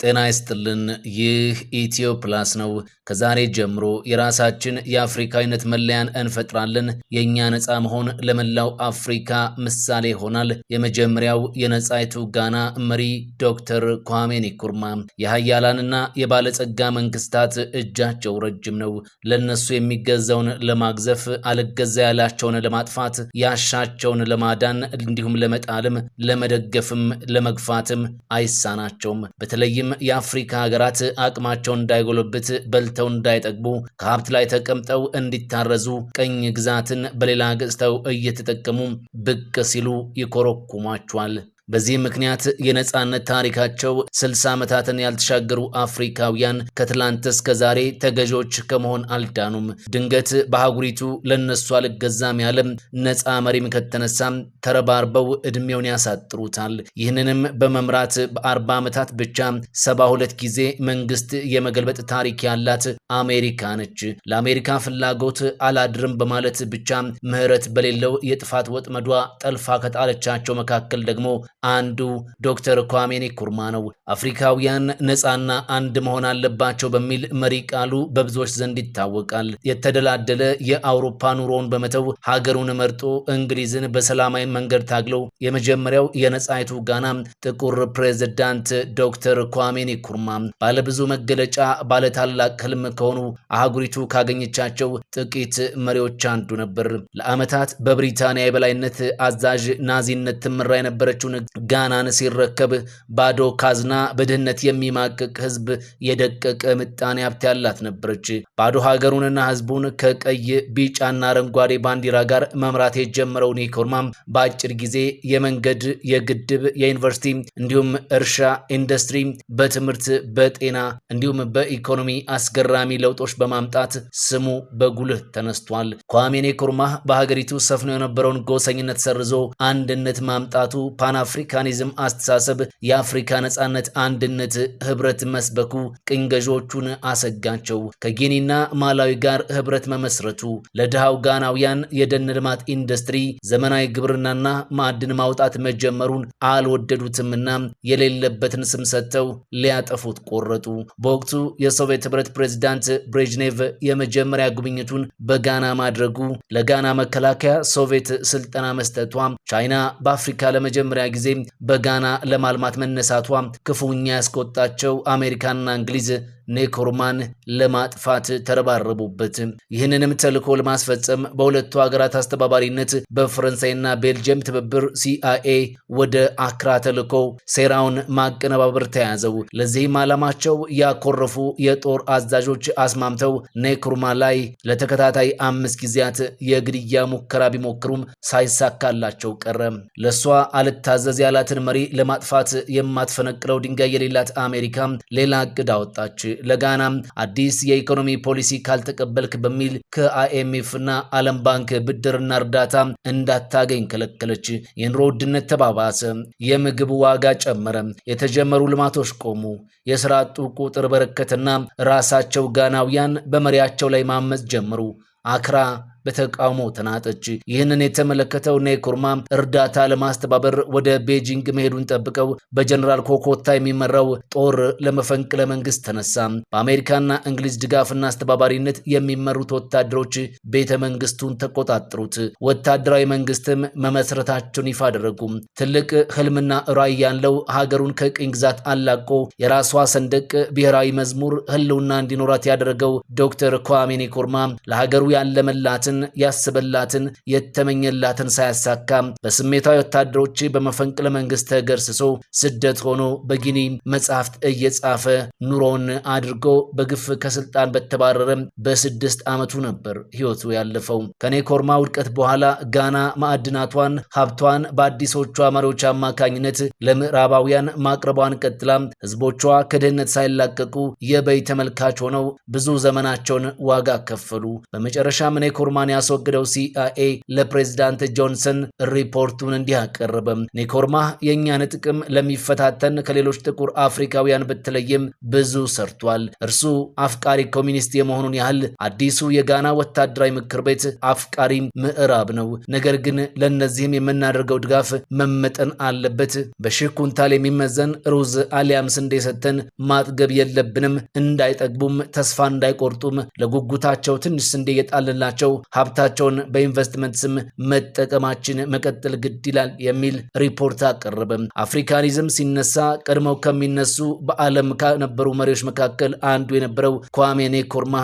ጤና ይስጥልን። ይህ ኢትዮ ፕላስ ነው። ከዛሬ ጀምሮ የራሳችን የአፍሪካዊነት መለያን እንፈጥራለን። የእኛ ነፃ መሆን ለመላው አፍሪካ ምሳሌ ይሆናል። የመጀመሪያው የነፃይቱ ጋና መሪ ዶክተር ኳሜ ንክሩማ የሀያላንና የባለጸጋ መንግስታት እጃቸው ረጅም ነው። ለነሱ የሚገዛውን ለማግዘፍ አልገዛ ያላቸውን ለማጥፋት ያሻቸውን ለማዳን እንዲሁም ለመጣልም ለመደገፍም ለመግፋትም አይሳናቸውም። በተለይም የአፍሪካ ሀገራት አቅማቸውን እንዳይጎለብት በልተው እንዳይጠግቡ ከሀብት ላይ ተቀምጠው እንዲታረዙ ቀኝ ግዛትን በሌላ ገጽተው እየተጠቀሙ ብቅ ሲሉ ይኮረኩሟቸዋል። በዚህ ምክንያት የነጻነት ታሪካቸው 60 ዓመታትን ያልተሻገሩ አፍሪካውያን ከትላንት እስከ ዛሬ ተገዦች ከመሆን አልዳኑም። ድንገት በአህጉሪቱ ለነሱ አልገዛም ያለም ነጻ መሪም ከተነሳም ተረባርበው እድሜውን ያሳጥሩታል። ይህንንም በመምራት በ40 ዓመታት ብቻ 72 ጊዜ መንግስት የመገልበጥ ታሪክ ያላት አሜሪካ ነች። ለአሜሪካ ፍላጎት አላድርም በማለት ብቻ ምህረት በሌለው የጥፋት ወጥመዷ ጠልፋ ከጣለቻቸው መካከል ደግሞ አንዱ ዶክተር ኳሜ ንክሩማ ነው። አፍሪካውያን ነፃና አንድ መሆን አለባቸው በሚል መሪ ቃሉ በብዙዎች ዘንድ ይታወቃል። የተደላደለ የአውሮፓ ኑሮውን በመተው ሀገሩን መርጦ እንግሊዝን በሰላማዊ መንገድ ታግለው የመጀመሪያው የነፃይቱ ጋና ጥቁር ፕሬዝዳንት ዶክተር ኳሜ ንክሩማ ባለብዙ መገለጫ ባለታላቅ ህልም ከሆኑ አህጉሪቱ ካገኘቻቸው ጥቂት መሪዎች አንዱ ነበር። ለዓመታት በብሪታንያ የበላይነት አዛዥ ናዚነት ትመራ የነበረችውን ጋናን ሲረከብ ባዶ ካዝና በድህነት የሚማቅቅ ህዝብ የደቀቀ ምጣኔ ሀብት ያላት ነበረች። ባዶ ሀገሩንና ህዝቡን ከቀይ ቢጫና አረንጓዴ ባንዲራ ጋር መምራት የጀመረው ንክሩማ በአጭር ጊዜ የመንገድ፣ የግድብ፣ የዩኒቨርሲቲ እንዲሁም እርሻ፣ ኢንዱስትሪ፣ በትምህርት፣ በጤና እንዲሁም በኢኮኖሚ አስገራሚ ለውጦች በማምጣት ስሙ በጉልህ ተነስቷል። ኳሜ ንክሩማ በሀገሪቱ ሰፍኖ የነበረውን ጎሰኝነት ሰርዞ አንድነት ማምጣቱ ፓን አፍሪካኒዝም አስተሳሰብ የአፍሪካ ነጻነት፣ አንድነት፣ ህብረት መስበኩ ቅኝ ገዢዎቹን አሰጋቸው። ከጊኒና ማላዊ ጋር ህብረት መመስረቱ ለድሃው ጋናውያን የደን ልማት ኢንዱስትሪ፣ ዘመናዊ ግብርናና ማዕድን ማውጣት መጀመሩን አልወደዱትምና የሌለበትን ስም ሰጥተው ሊያጠፉት ቆረጡ። በወቅቱ የሶቪየት ህብረት ፕሬዝዳንት ብሬዥኔቭ የመጀመሪያ ጉብኝቱን በጋና ማድረጉ፣ ለጋና መከላከያ ሶቪየት ስልጠና መስጠቷ፣ ቻይና በአፍሪካ ለመጀመሪያ ጊዜ በጋና ለማልማት መነሳቷ ክፉኛ ያስቆጣቸው አሜሪካና እንግሊዝ ንክሩማን ለማጥፋት ተረባረቡበት። ይህንንም ተልዕኮ ለማስፈጸም በሁለቱ ሀገራት አስተባባሪነት በፈረንሳይና ቤልጅየም ትብብር ሲአይኤ ወደ አክራ ተልኮ ሴራውን ማቀነባበር ተያዘው። ለዚህም ዓላማቸው ያኮረፉ የጦር አዛዦች አስማምተው ንክሩማ ላይ ለተከታታይ 5 ጊዜያት የግድያ ሙከራ ቢሞክሩም ሳይሳካላቸው ቀረ። ለሷ አልታዘዝ ያላትን መሪ ለማጥፋት የማትፈነቅለው ድንጋይ የሌላት አሜሪካ ሌላ እቅድ አወጣች። ለጋና አዲስ የኢኮኖሚ ፖሊሲ ካልተቀበልክ በሚል ከአይኤምኤፍ እና ዓለም ባንክ ብድርና እርዳታ እንዳታገኝ ከለከለች። የኑሮ ውድነት ተባባሰ። የምግብ ዋጋ ጨመረ። የተጀመሩ ልማቶች ቆሙ። የስራ አጡ ቁጥር በረከተና ራሳቸው ጋናውያን በመሪያቸው ላይ ማመጽ ጀመሩ። አክራ በተቃውሞ ተናጠች። ይህንን የተመለከተው ንክሩማ እርዳታ ለማስተባበር ወደ ቤጂንግ መሄዱን ጠብቀው በጀነራል ኮኮታ የሚመራው ጦር ለመፈንቅለ መንግስት ተነሳ። በአሜሪካና እንግሊዝ ድጋፍና አስተባባሪነት የሚመሩት ወታደሮች ቤተ መንግስቱን ተቆጣጠሩት። ወታደራዊ መንግስትም መመስረታቸውን ይፋ አደረጉ። ትልቅ ህልምና ራዕይ ያለው ሀገሩን ከቅኝ ግዛት አላቆ የራሷ ሰንደቅ፣ ብሔራዊ መዝሙር፣ ህልውና እንዲኖራት ያደረገው ዶክተር ኳሜ ንክሩማ ለሀገሩ ያለመላትን ያስበላትን የተመኘላትን ሳያሳካ በስሜታዊ ወታደሮች በመፈንቅለ መንግስት ተገርስሶ ስደት ሆኖ በጊኒ መጽሐፍት እየጻፈ ኑሮን አድርጎ በግፍ ከስልጣን በተባረረ በ6 ዓመቱ ነበር ህይወቱ ያለፈው። ከንክሩማ ውድቀት በኋላ ጋና ማዕድናቷን፣ ሀብቷን በአዲሶቿ መሪዎች አማካኝነት ለምዕራባውያን ማቅረቧን ቀጥላ ህዝቦቿ ከድህነት ሳይላቀቁ የበይ ተመልካች ሆነው ብዙ ዘመናቸውን ዋጋ ከፈሉ። በመጨረሻም ንክሩማ ኒኮርማን ያስወገደው CIA ለፕሬዝዳንት ጆንሰን ሪፖርቱን እንዲህ አቀረበ። ኒኮርማ የእኛን ጥቅም ለሚፈታተን ከሌሎች ጥቁር አፍሪካውያን በተለይም ብዙ ሰርቷል። እርሱ አፍቃሪ ኮሚኒስት የመሆኑን ያህል አዲሱ የጋና ወታደራዊ ምክር ቤት አፍቃሪ ምዕራብ ነው። ነገር ግን ለነዚህም የምናደርገው ድጋፍ መመጠን አለበት። በሺህ ኩንታል የሚመዘን ሩዝ አሊያም ስንዴ ሰተን ማጥገብ የለብንም። እንዳይጠግቡም ተስፋ እንዳይቆርጡም ለጉጉታቸው ትንሽ ስንዴ የጣልላቸው ሀብታቸውን በኢንቨስትመንት ስም መጠቀማችን መቀጠል ግድ ይላል የሚል ሪፖርት አቀረበ። አፍሪካኒዝም ሲነሳ ቀድመው ከሚነሱ በዓለም ከነበሩ መሪዎች መካከል አንዱ የነበረው ኳሜ ኒክሩማ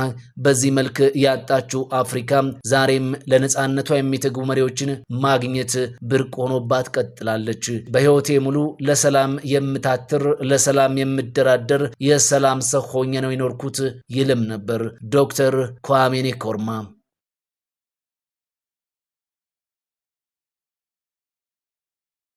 በዚህ መልክ ያጣችው አፍሪካ ዛሬም ለነጻነቷ የሚተጉ መሪዎችን ማግኘት ብርቅ ሆኖባት ቀጥላለች። በህይወቴ ሙሉ ለሰላም የምታትር ለሰላም የምደራደር የሰላም ሰው ሆኜ ነው የኖርኩት ይልም ነበር ዶክተር ኳሜ ኒክሩማ።